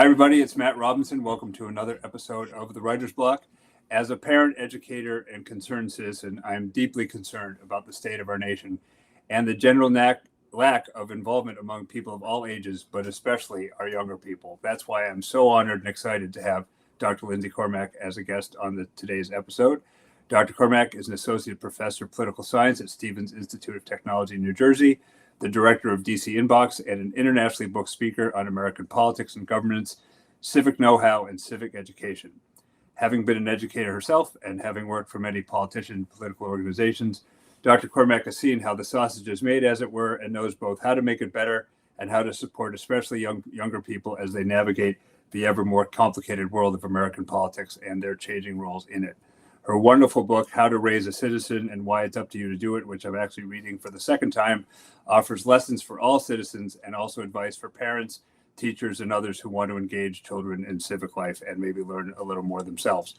Hi, everybody. It's Matt Robinson. Welcome to another episode of The Writer's Block. As a parent, educator, and concerned citizen, I am deeply concerned about the state of our nation and the general lack of involvement among people of all ages, but especially our younger people. That's why I'm so honored and excited to have Dr. Lindsey Cormack as a guest on today's episode. Dr. Cormack is an associate professor of political science at Stevens Institute of Technology in New Jersey, the director of DC Inbox, and an internationally booked speaker on American politics and governance, civic know-how, and civic education. Having been an educator herself and having worked for many politicians and political organizations, Dr. Cormack has seen how the sausage is made, as it were, and knows both how to make it better and how to support especially younger people as they navigate the ever more complicated world of American politics and their changing roles in it. Her wonderful book, How to Raise a Citizen and Why It's Up to You to Do It, which I'm actually reading for the second time, offers lessons for all citizens and also advice for parents, teachers, and others who want to engage children in civic life and maybe learn a little more themselves.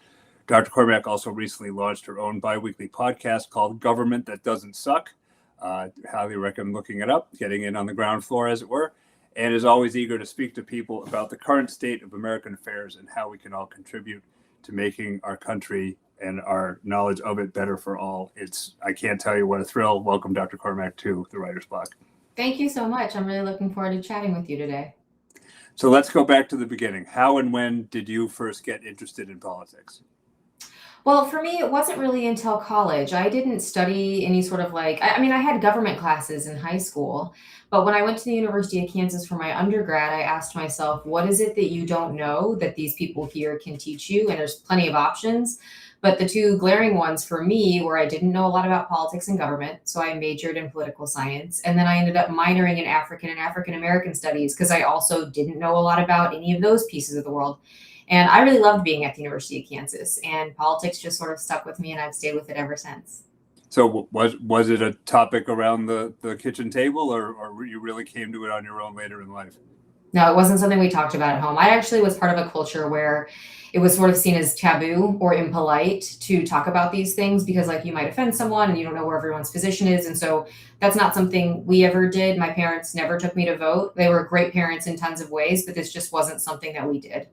Dr. Cormack also recently launched her own biweekly podcast called Government That Doesn't Suck. Highly recommend looking it up, getting in on the ground floor, as it were, and is always eager to speak to people about the current state of American affairs and how we can all contribute to making our country and our knowledge of it better for all. I can't tell you what a thrill. Welcome, Dr. Cormack, to the Writer's Block. Thank you so much. I'm really looking forward to chatting with you today. So let's go back to the beginning. How and when did you first get interested in politics? Well, for me, it wasn't really until college. I didn't study any sort of I had government classes in high school, but when I went to the University of Kansas for my undergrad, I asked myself, what is it that you don't know that these people here can teach you? And there's plenty of options. But the two glaring ones for me were I didn't know a lot about politics and government, so I majored in political science. And then I ended up minoring in African and African American studies because I also didn't know a lot about any of those pieces of the world. And I really loved being at the University of Kansas, and politics just sort of stuck with me, and I've stayed with it ever since. So was it a topic around the kitchen table, or you really came to it on your own later in life? No, it wasn't something we talked about at home. I actually was part of a culture where it was sort of seen as taboo or impolite to talk about these things because you might offend someone and you don't know where everyone's position is. And so that's not something we ever did. My parents never took me to vote. They were great parents in tons of ways, but this just wasn't something that we did.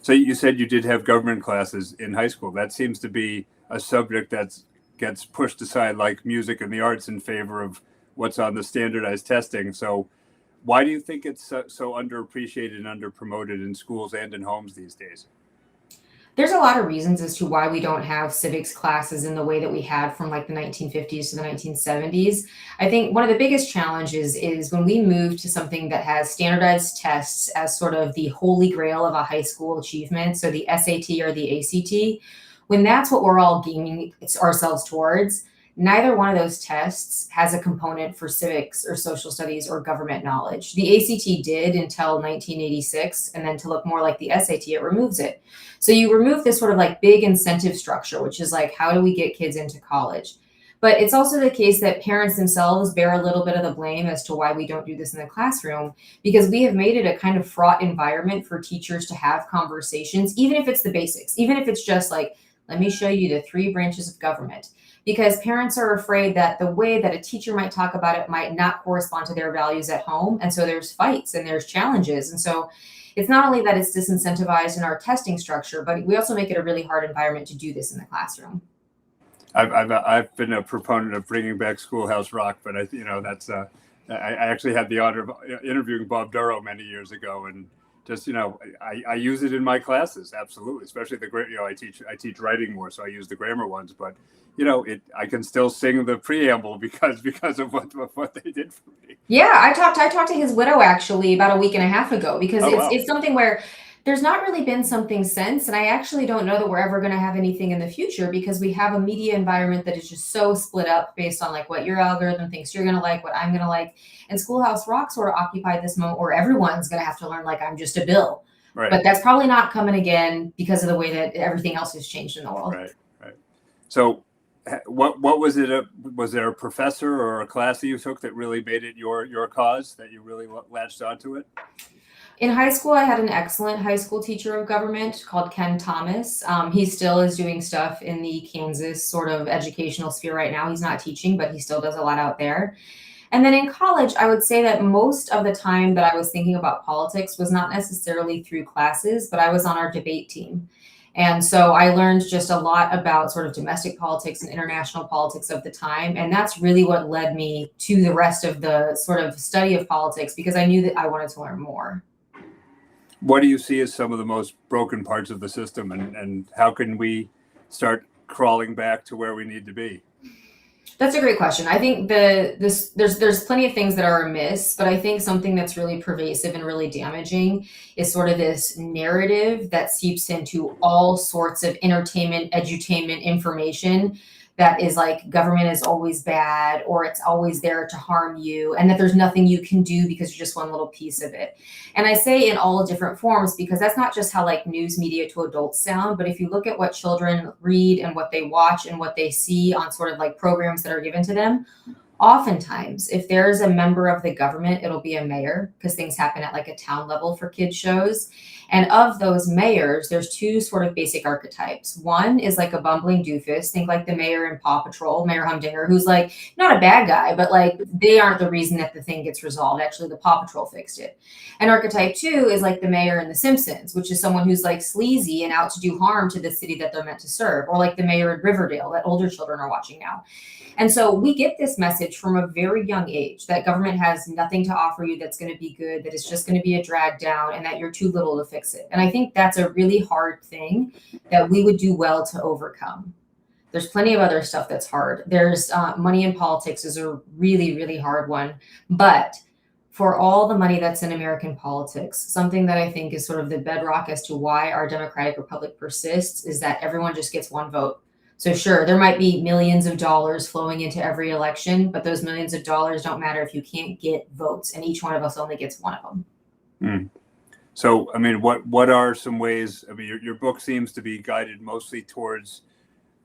So you said you did have government classes in high school. That seems to be a subject that gets pushed aside like music and the arts in favor of what's on the standardized testing. So why do you think it's so underappreciated and underpromoted in schools and in homes these days? There's a lot of reasons as to why we don't have civics classes in the way that we had from the 1950s to the 1970s. I think one of the biggest challenges is when we move to something that has standardized tests as sort of the holy grail of a high school achievement, so the SAT or the ACT, when that's what we're all gaming ourselves towards, neither one of those tests has a component for civics or social studies or government knowledge. The ACT did until 1986, and then to look more like the SAT, it removes it. So you remove this sort of big incentive structure, which is how do we get kids into college? But it's also the case that parents themselves bear a little bit of the blame as to why we don't do this in the classroom, because we have made it a kind of fraught environment for teachers to have conversations, even if it's the basics, even if it's just let me show you the 3 branches of government. Because parents are afraid that the way that a teacher might talk about it might not correspond to their values at home. And so there's fights and there's challenges. And so it's not only that it's disincentivized in our testing structure, but we also make it a really hard environment to do this in the classroom. I've been a proponent of bringing back Schoolhouse Rock, but I actually had the honor of interviewing Bob Duro many years ago, and just I use it in my classes, absolutely, especially I teach writing more, so I use the grammar ones, but I can still sing the preamble because of what they did for me. Yeah, I talked to his widow actually about a week and a half ago because it's something where there's not really been something since, and I actually don't know that we're ever going to have anything in the future because we have a media environment that is just so split up based on what your algorithm thinks you're going to like, what I'm going to like, and Schoolhouse Rock sort of occupied this moment where everyone's going to have to learn I'm just a bill. Right. But that's probably not coming again because of the way that everything else has changed in the world. Right. So what was it? Was there a professor or a class that you took that really made it your cause, that you really latched onto it? In high school, I had an excellent high school teacher of government called Ken Thomas. He still is doing stuff in the Kansas sort of educational sphere right now. He's not teaching, but he still does a lot out there. And then in college, I would say that most of the time that I was thinking about politics was not necessarily through classes, but I was on our debate team. And so I learned just a lot about sort of domestic politics and international politics of the time. And that's really what led me to the rest of the sort of study of politics, because I knew that I wanted to learn more. What do you see as some of the most broken parts of the system, and how can we start crawling back to where we need to be? That's a great question. I think there's plenty of things that are amiss, but I think something that's really pervasive and really damaging is sort of this narrative that seeps into all sorts of entertainment, edutainment, information that is like government is always bad, or it's always there to harm you, and that there's nothing you can do because you're just one little piece of it. And I say in all different forms because that's not just how like news media to adults sound, but if you look at what children read and what they watch and what they see on sort of like programs that are given to them, oftentimes if there's a member of the government, it'll be a mayor, because things happen at like a town level for kids shows. And of those mayors, there's two sort of basic archetypes. One is like a bumbling doofus, think like the mayor in Paw Patrol, Mayor Humdinger, who's like not a bad guy, but like they aren't the reason that the thing gets resolved. Actually, the Paw Patrol fixed it. And archetype two is like the mayor in The Simpsons, which is someone who's like sleazy and out to do harm to the city that they're meant to serve, or like the mayor in Riverdale that older children are watching now. And so we get this message from a very young age that government has nothing to offer you that's going to be good, that it's just going to be a drag down, and that you're too little to fix it. And I think that's a really hard thing that we would do well to overcome. There's plenty of other stuff that's hard. There's money in politics is a really, really hard one. But for all the money that's in American politics, something that I think is sort of the bedrock as to why our democratic republic persists is that everyone just gets one vote. So sure, there might be millions of dollars flowing into every election, but those millions of dollars don't matter if you can't get votes, and each one of us only gets one of them. Mm. So, I mean, what are some ways? I mean, your book seems to be guided mostly towards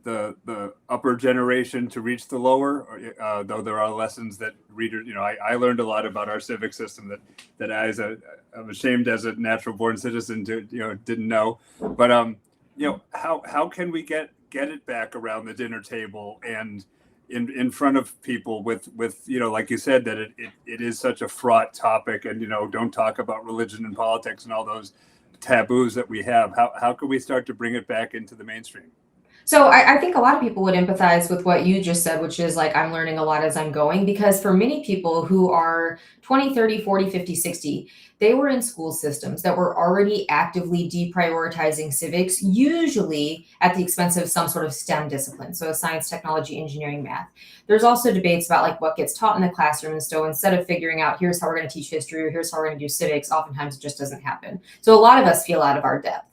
the upper generation to reach the lower, though there are lessons that readers, I learned a lot about our civic system that I'm ashamed as a natural born citizen to, didn't know. But, how can we get it back around the dinner table and in front of people with like you said, that it is such a fraught topic, and don't talk about religion and politics and all those taboos that we have. How can we start to bring it back into the mainstream? So I think a lot of people would empathize with what you just said, which is like, I'm learning a lot as I'm going, because for many people who are 20, 30, 40, 50, 60, they were in school systems that were already actively deprioritizing civics, usually at the expense of some sort of STEM discipline. So science, technology, engineering, math. There's also debates about like what gets taught in the classroom. And so instead of figuring out, here's how we're going to teach history, or here's how we're going to do civics, oftentimes it just doesn't happen. So a lot of us feel out of our depth.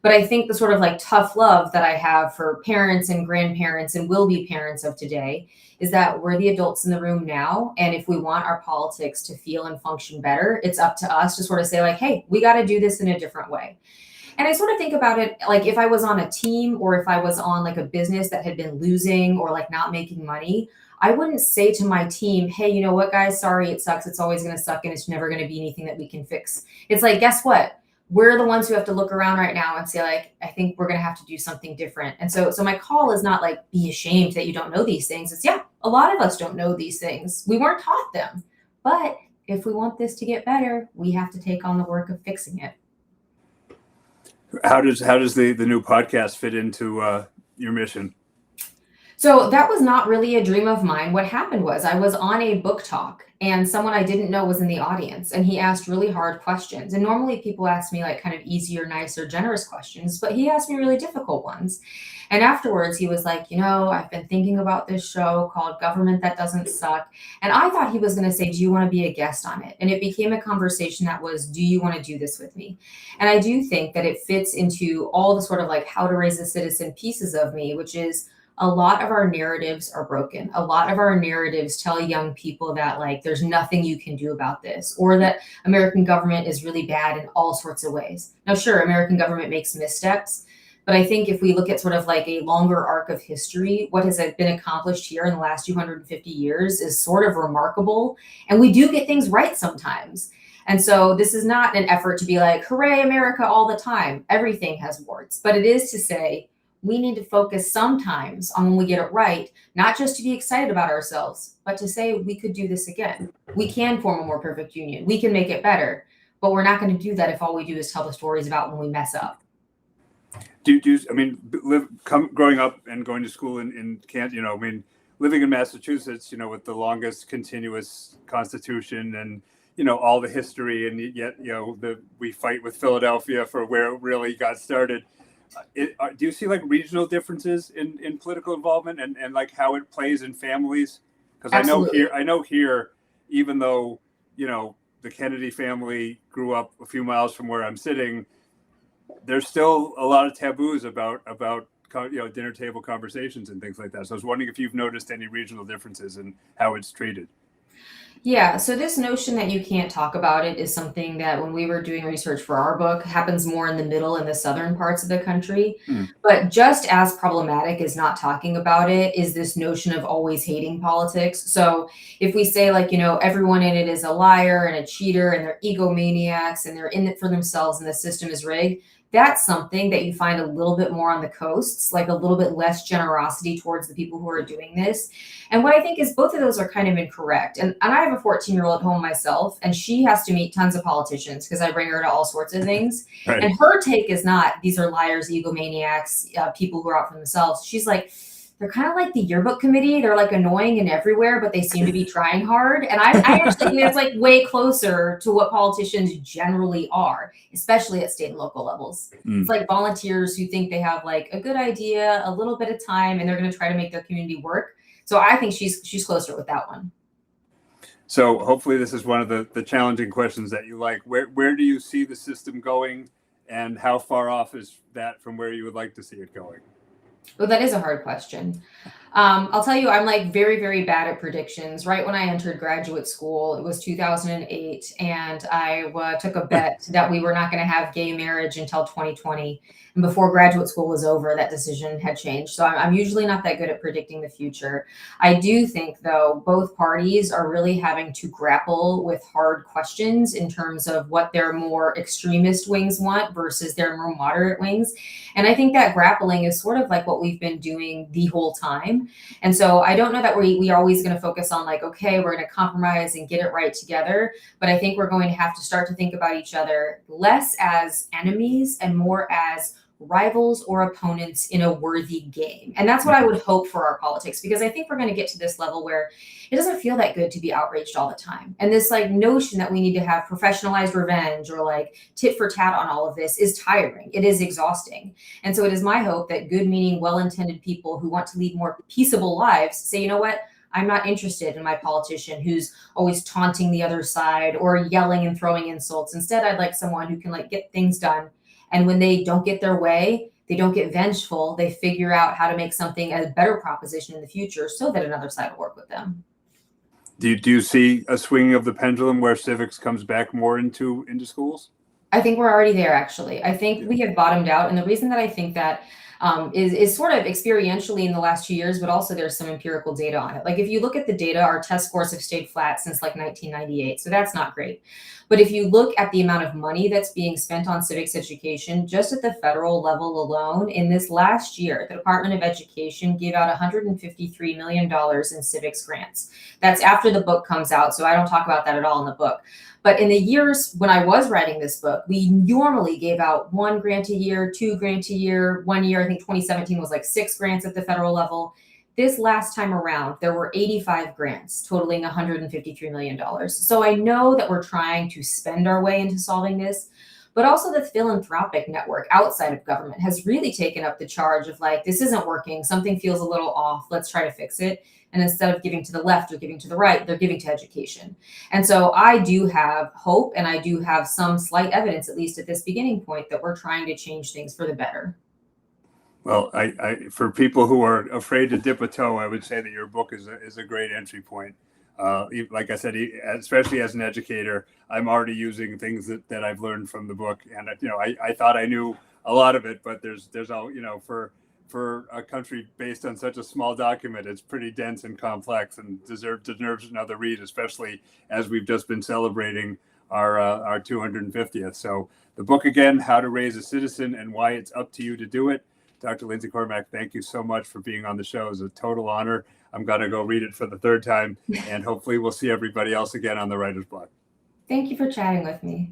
But I think the sort of like tough love that I have for parents and grandparents and will be parents of today is that we're the adults in the room now. And if we want our politics to feel and function better, it's up to us to sort of say like, hey, we got to do this in a different way. And I sort of think about it like if I was on a team, or if I was on like a business that had been losing or like not making money, I wouldn't say to my team, hey, you know what, guys, sorry, it sucks. It's always going to suck, and it's never going to be anything that we can fix. It's like, guess what? We're the ones who have to look around right now and say like, I think we're going to have to do something different. And so my call is not like, be ashamed that you don't know these things. It's, yeah, a lot of us don't know these things. We weren't taught them. But if we want this to get better, we have to take on the work of fixing it. How does the new podcast fit into your mission? So that was not really a dream of mine. What happened was I was on a book talk, and someone I didn't know was in the audience, and he asked really hard questions. And normally people ask me like kind of easier, nicer, generous questions, but he asked me really difficult ones. And afterwards he was like, I've been thinking about this show called Government That Doesn't Suck. And I thought he was going to say, do you want to be a guest on it? And it became a conversation that was, do you want to do this with me? And I do think that it fits into all the sort of like how to raise a citizen pieces of me, which is, a lot of our narratives are broken. A lot of our narratives tell young people that like, there's nothing you can do about this, or that American government is really bad in all sorts of ways. Now, sure, American government makes missteps, but I think if we look at sort of like a longer arc of history, what has been accomplished here in the last 250 years is sort of remarkable. And we do get things right sometimes. And so this is not an effort to be like, hooray, America all the time. Everything has warts, but it is to say, we need to focus sometimes on when we get it right, not just to be excited about ourselves, but to say we could do this again. We can form a more perfect union. We can make it better, but we're not going to do that if all we do is tell the stories about when we mess up. I mean, growing up and going to school in Kansas, I mean, living in Massachusetts, with the longest continuous constitution and, all the history, and yet, we fight with Philadelphia for where it really got started. Do you see like regional differences in political involvement and like how it plays in families? Because I know here, even though, the Kennedy family grew up a few miles from where I'm sitting, there's still a lot of taboos about dinner table conversations and things like that. So I was wondering if you've noticed any regional differences in how it's treated. Yeah, so this notion that you can't talk about it is something that when we were doing research for our book happens more in the middle and the southern parts of the country. But just as problematic as not talking about it is this notion of always hating politics. So if we say like, everyone in it is a liar and a cheater and they're egomaniacs and they're in it for themselves and the system is rigged, that's something that you find a little bit more on the coasts, like a little bit less generosity towards the people who are doing this. And what I think is both of those are kind of incorrect. And I have a 14-year-old at home myself, and she has to meet tons of politicians because I bring her to all sorts of things. Right. And her take is not, these are liars, egomaniacs, people who are out for themselves. She's like, they're kind of like the yearbook committee. They're like annoying and everywhere, but they seem to be trying hard. And I actually think that's like way closer to what politicians generally are, especially at state and local levels. It's like volunteers who think they have like a good idea, a little bit of time, and they're going to try to make their community work. So I think she's closer with that one. So hopefully this is one of the challenging questions that you like. Where do you see the system going, and how far off is that from where you would like to see it going? Well, that is a hard question. I'll tell you, I'm like very, very bad at predictions. Right when I entered graduate school, it was 2008, and I took a bet that we were not going to have gay marriage until 2020. And before graduate school was over, that decision had changed. So I'm usually not that good at predicting the future. I do think, though, both parties are really having to grapple with hard questions in terms of what their more extremist wings want versus their more moderate wings. And I think that grappling is sort of like what we've been doing the whole time. And so I don't know that we are always going to focus on like, okay, we're going to compromise and get it right together. But I think we're going to have to start to think about each other less as enemies and more as rivals or opponents in a worthy game. And that's what I would hope for our politics, because I think we're going to get to this level where it doesn't feel that good to be outraged all the time. And this like notion that we need to have professionalized revenge or like tit for tat on all of this is tiring. It is exhausting. And so it is my hope that good meaning, well-intended people who want to lead more peaceable lives say, you know what? I'm not interested in my politician who's always taunting the other side or yelling and throwing insults. Instead, I'd like someone who can like get things done. And when they don't get their way, they don't get vengeful. They figure out how to make something a better proposition in the future so that another side will work with them. Do you see a swinging of the pendulum where civics comes back more into schools? I think we're already there, actually. I think we have bottomed out. And the reason that I think that is sort of experientially in the last 2 years, but also there's some empirical data on it. Like if you look at the data, our test scores have stayed flat since like 1998. So that's not great. But if you look at the amount of money that's being spent on civics education, just at the federal level alone, in this last year, the Department of Education gave out $153 million in civics grants. That's after the book comes out. So I don't talk about that at all in the book. But in the years when I was writing this book, we normally gave out 1 grant a year, 2 grants a year. 1 year, I think 2017 was like 6 grants at the federal level. This last time around, there were 85 grants totaling $153 million. So I know that we're trying to spend our way into solving this, but also the philanthropic network outside of government has really taken up the charge of like, this isn't working. Something feels a little off. Let's try to fix it. And instead of giving to the left or giving to the right, they're giving to education. And so I do have hope, and I do have some slight evidence, at least at this beginning point, that we're trying to change things for the better. Well, I for people who are afraid to dip a toe, I would say that your book is a great entry point. Like I said, especially as an educator, I'm already using things that I've learned from the book, and I thought I knew a lot of it, but there's all for a country based on such a small document, it's pretty dense and complex, and deserves another read, especially as we've just been celebrating our 250th. So the book again, How to Raise a Citizen and Why It's Up to You to Do It. Dr. Lindsey Cormack, thank you so much for being on the show. It was a total honor. I'm going to go read it for the third time, and hopefully we'll see everybody else again on the Writer's Block. Thank you for chatting with me.